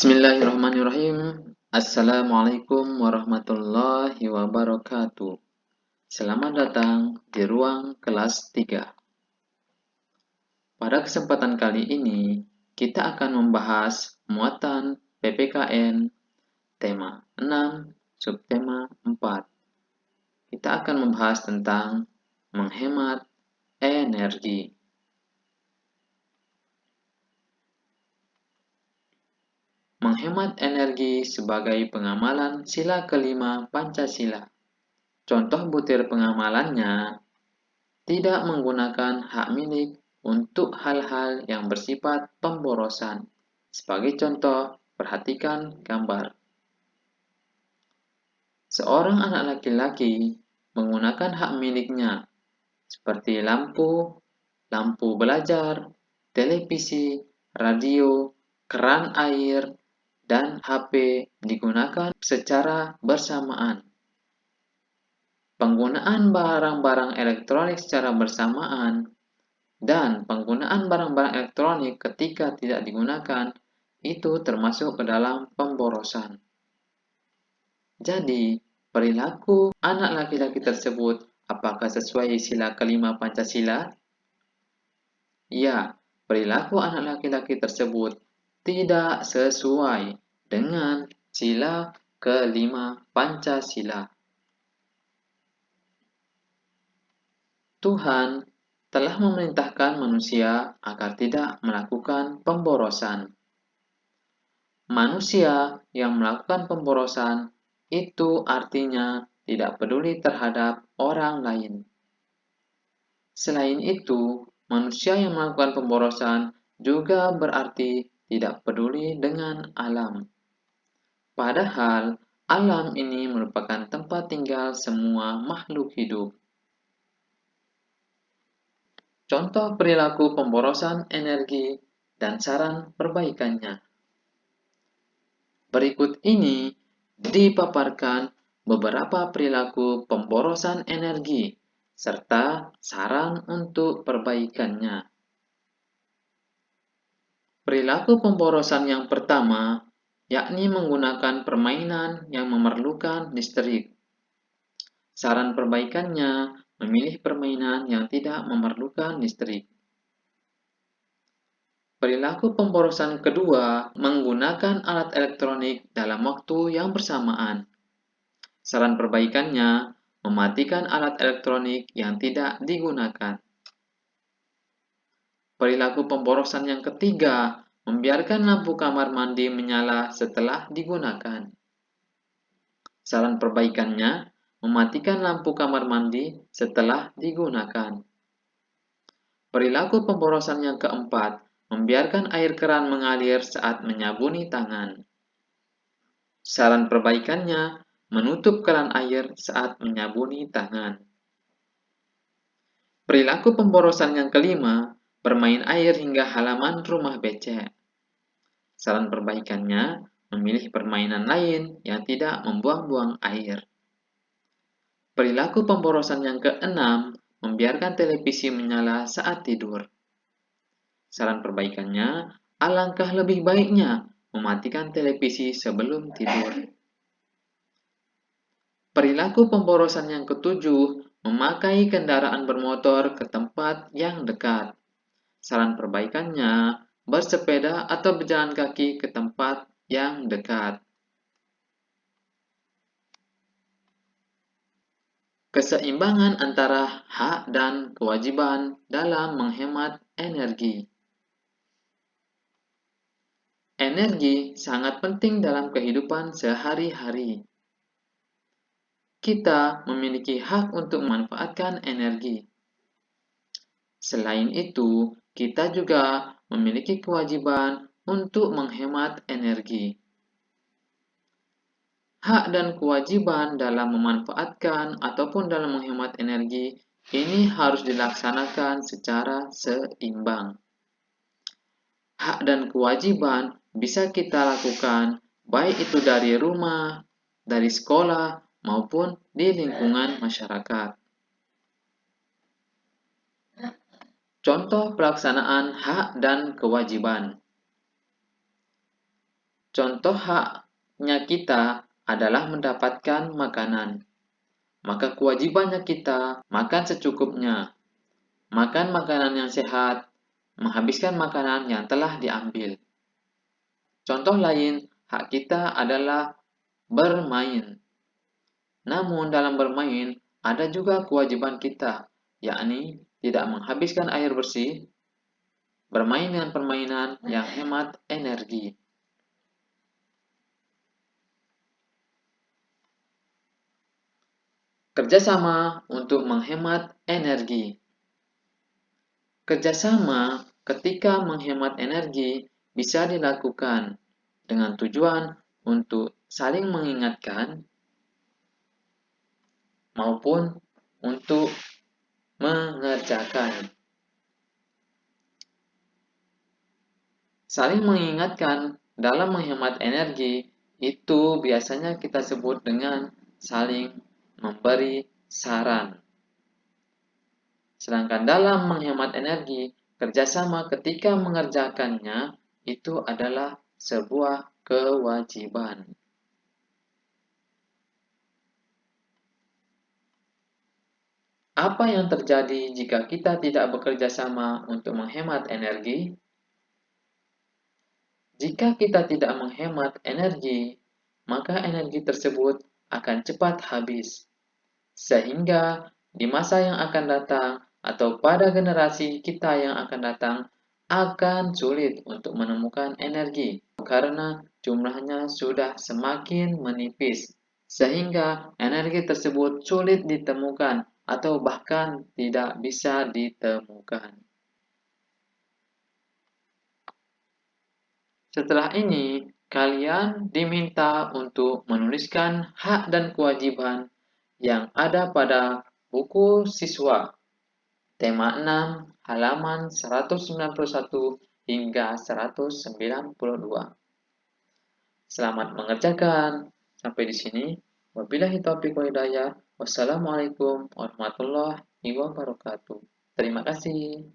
Bismillahirrahmanirrahim. Assalamualaikum warahmatullahi wabarakatuh. Selamat datang di ruang kelas 3. Pada kesempatan kali ini, kita akan membahas muatan PPKN tema 6, subtema 4. Kita akan membahas tentang menghemat energi. Menghemat energi sebagai pengamalan sila kelima Pancasila. Contoh butir pengamalannya, tidak menggunakan hak milik untuk hal-hal yang bersifat pemborosan. Sebagai contoh, perhatikan gambar. Seorang anak laki-laki menggunakan hak miliknya, seperti lampu belajar, televisi, radio, keran air, dan HP digunakan secara bersamaan. Penggunaan barang-barang elektronik secara bersamaan dan penggunaan barang-barang elektronik ketika tidak digunakan itu termasuk ke dalam pemborosan. Jadi, perilaku anak laki-laki tersebut apakah sesuai sila kelima Pancasila? Ya, perilaku anak laki-laki tersebut tidak sesuai dengan sila kelima Pancasila. Tuhan telah memerintahkan manusia agar tidak melakukan pemborosan. Manusia yang melakukan pemborosan itu artinya tidak peduli terhadap orang lain. Selain itu, manusia yang melakukan pemborosan juga berarti tidak peduli dengan alam. Padahal, alam ini merupakan tempat tinggal semua makhluk hidup. Contoh perilaku pemborosan energi dan saran perbaikannya. Berikut ini dipaparkan beberapa perilaku pemborosan energi serta saran untuk perbaikannya. Perilaku pemborosan yang pertama, yakni menggunakan permainan yang memerlukan listrik. Saran perbaikannya, memilih permainan yang tidak memerlukan listrik. Perilaku pemborosan kedua, menggunakan alat elektronik dalam waktu yang bersamaan. Saran perbaikannya, mematikan alat elektronik yang tidak digunakan. Perilaku pemborosan yang ketiga, membiarkan lampu kamar mandi menyala setelah digunakan. Saran perbaikannya, mematikan lampu kamar mandi setelah digunakan. Perilaku pemborosan yang keempat, membiarkan air keran mengalir saat menyabuni tangan. Saran perbaikannya, menutup keran air saat menyabuni tangan. Perilaku pemborosan yang kelima, bermain air hingga halaman rumah becek. Saran perbaikannya, memilih permainan lain yang tidak membuang-buang air. Perilaku pemborosan yang keenam, membiarkan televisi menyala saat tidur. Saran perbaikannya, alangkah lebih baiknya mematikan televisi sebelum tidur. Perilaku pemborosan yang ketujuh, memakai kendaraan bermotor ke tempat yang dekat. Saran perbaikannya, bersepeda atau berjalan kaki ke tempat yang dekat. Keseimbangan antara hak dan kewajiban dalam menghemat energi. Energi sangat penting dalam kehidupan sehari-hari. Kita memiliki hak untuk memanfaatkan energi. Selain itu, kita juga memiliki kewajiban untuk menghemat energi. Hak dan kewajiban dalam memanfaatkan ataupun dalam menghemat energi ini harus dilaksanakan secara seimbang. Hak dan kewajiban bisa kita lakukan baik itu dari rumah, dari sekolah, maupun di lingkungan masyarakat. Contoh pelaksanaan hak dan kewajiban. Contoh haknya kita adalah mendapatkan makanan. Maka kewajibannya kita makan secukupnya, makan makanan yang sehat, menghabiskan makanan yang telah diambil. Contoh lain, hak kita adalah bermain. Namun dalam bermain, ada juga kewajiban kita, yakni tidak menghabiskan air bersih, bermain dengan permainan yang hemat energi. Kerjasama untuk menghemat energi. Kerjasama ketika menghemat energi bisa dilakukan dengan tujuan untuk saling mengingatkan maupun untuk mengerjakan. Saling mengingatkan dalam menghemat energi itu biasanya kita sebut dengan saling memberi saran. Sedangkan dalam menghemat energi, kerjasama ketika mengerjakannya itu adalah sebuah kewajiban. Apa yang terjadi jika kita tidak bekerja sama untuk menghemat energi? Jika kita tidak menghemat energi, maka energi tersebut akan cepat habis. Sehingga di masa yang akan datang atau pada generasi kita yang akan datang akan sulit untuk menemukan energi karena jumlahnya sudah semakin menipis. Sehingga energi tersebut sulit ditemukan atau bahkan tidak bisa ditemukan. Setelah ini, kalian diminta untuk menuliskan hak dan kewajiban yang ada pada buku siswa, tema 6, halaman 191 hingga 192. Selamat mengerjakan. Sampai di sini. Wabillahi taufiq wal hidayah. Wassalamualaikum warahmatullahi wabarakatuh. Terima kasih.